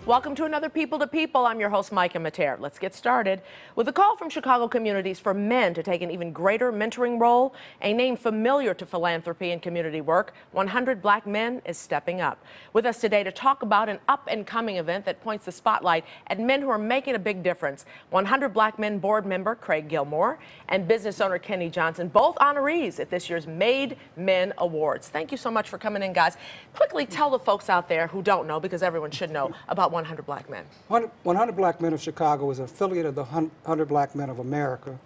Welcome to another People to People. I'm your host, Micah Mater. Let's get started with a call from Chicago communities for men to take an even greater mentoring role. A name familiar to philanthropy and community work, 100 Black Men is stepping up. With us today to talk about an up-and-coming event that points the spotlight at men who are making a big difference. 100 Black Men board member Craig Gilmore and business owner Kenny Johnson, both honorees at this year's Made Men Awards. Thank you so much for coming in, guys. Quickly tell the folks out there who don't know, because everyone should know, about 100 Black Men. 100 Black Men of Chicago is an affiliate of the 100 Black Men of America,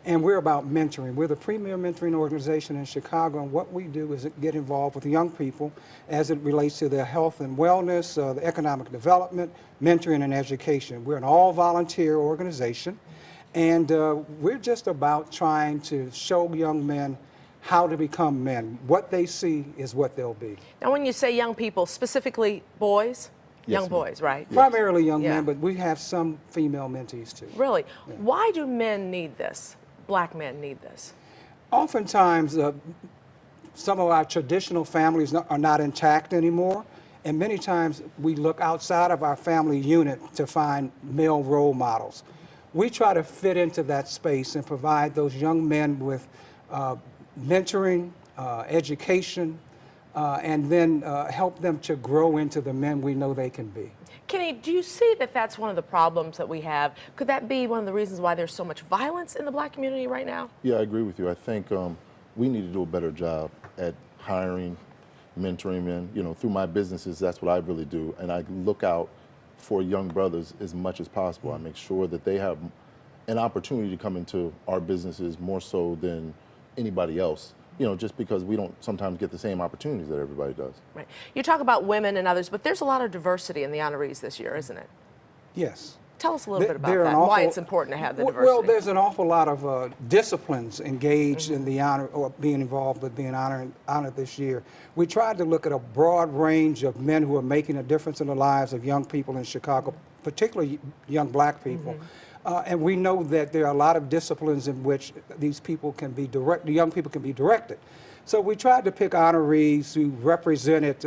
and we're about mentoring. We're the premier mentoring organization in Chicago, and what we do is get involved with young people as it relates to their health and wellness, the economic development, mentoring, and education. We're an all-volunteer organization, and we're just about trying to show young men how to become men. What they see is what they'll be. Now, when you say young people, specifically boys? Yes, young boys, right? Yes. Primarily young men, but we have some female mentees too. Really? Yeah. Why do men need this? Black men need this? Oftentimes, some of our traditional families are not intact anymore, and many times we look outside of our family unit to find male role models. We try to fit into that space and provide those young men with mentoring, education, and then help them to grow into the men we know they can be. Kenny, do you see that that's one of the problems that we have? Could that be one of the reasons why there's so much violence in the Black community right now? Yeah, I agree with you. I think we need to do a better job at hiring, mentoring men. You know, through my businesses, that's what I really do. And I look out for young brothers as much as possible. I make sure that they have an opportunity to come into our businesses more so than anybody else. You know, just because we don't sometimes get the same opportunities that everybody does. Right. You talk about women and others, but there's a lot of diversity in the honorees this year, isn't it? Yes. Tell us a little bit about that, why it's important to have the diversity. Well, there's an awful lot of disciplines engaged in the honor, or being involved with being honored this year. We tried to look at a broad range of men who are making a difference in the lives of young people in Chicago, particularly young Black people. And we know that there are a lot of disciplines in which these people can be the young people can be directed. So we tried to pick honorees who represented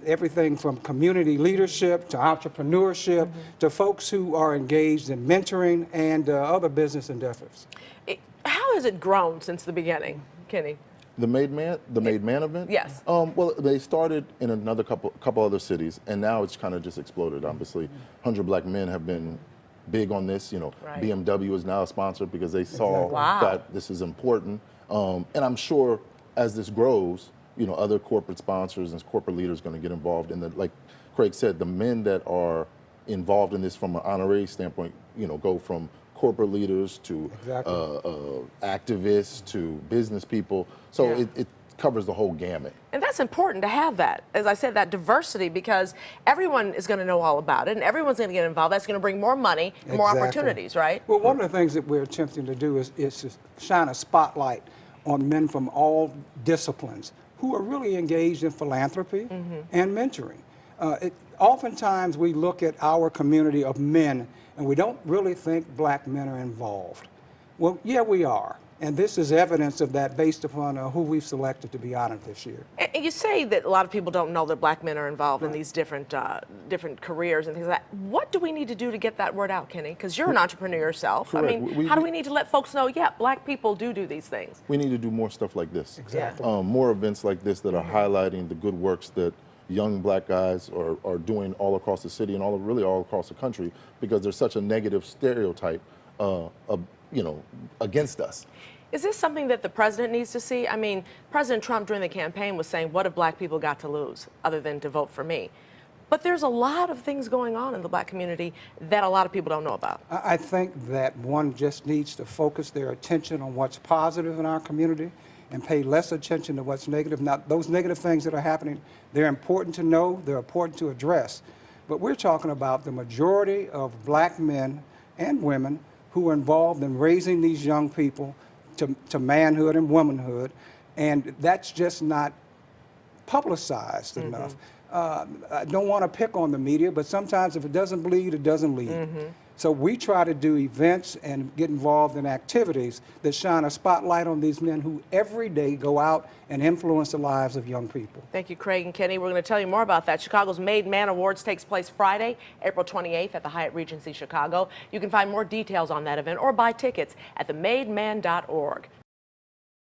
everything from community leadership to entrepreneurship to folks who are engaged in mentoring and other business endeavors. How has it grown since the beginning, Kenny? The Made Man event? Yes. Well, they started in another couple other cities, and now it's kind of just exploded. Obviously, 100 Black Men have been big on this. You know, right. BMW is now a sponsor because they saw that this is important. And I'm sure as this grows, you know, other corporate sponsors and corporate leaders are going to get involved in the, like Craig said, the men that are involved in this from an honorary standpoint, you know, go from corporate leaders to activists to business people. So it covers the whole gamut. And that's important to have that, as I said, that diversity, because everyone is going to know all about it and everyone's going to get involved. That's going to bring more money and more opportunities, right? Well, one of the things that we're attempting to do is to shine a spotlight on men from all disciplines who are really engaged in philanthropy and mentoring. Oftentimes we look at our community of men and we don't really think Black men are involved. Well, yeah, we are. And this is evidence of that based upon who we've selected to be honored this year. And you say that a lot of people don't know that Black men are involved in these different careers and things like that. What do we need to do to get that word out, Kenny? Because you're an entrepreneur yourself. Correct. I mean, how do we need to let folks know, yeah, Black people do these things? We need to do more stuff like this. Exactly. More events like this that are highlighting the good works that young Black guys are doing all across the city and really all across the country, because there's such a negative stereotype you know, against us. Is this something that the president needs to see? I mean, President Trump during the campaign was saying, what have Black people got to lose other than to vote for me? But there's a lot of things going on in the Black community that a lot of people don't know about. I think that one just needs to focus their attention on what's positive in our community and pay less attention to what's negative. Now, those negative things that are happening, they're important to know, they're important to address. But we're talking about the majority of Black men and women who are involved in raising these young people to manhood and womanhood, and that's just not publicized enough. I don't want to pick on the media, but sometimes if it doesn't bleed, it doesn't lead. So we try to do events and get involved in activities that shine a spotlight on these men who every day go out and influence the lives of young people. Thank you, Craig and Kenny. We're going to tell you more about that. Chicago's Made Man Awards takes place Friday, April 28th at the Hyatt Regency Chicago. You can find more details on that event or buy tickets at themademan.org.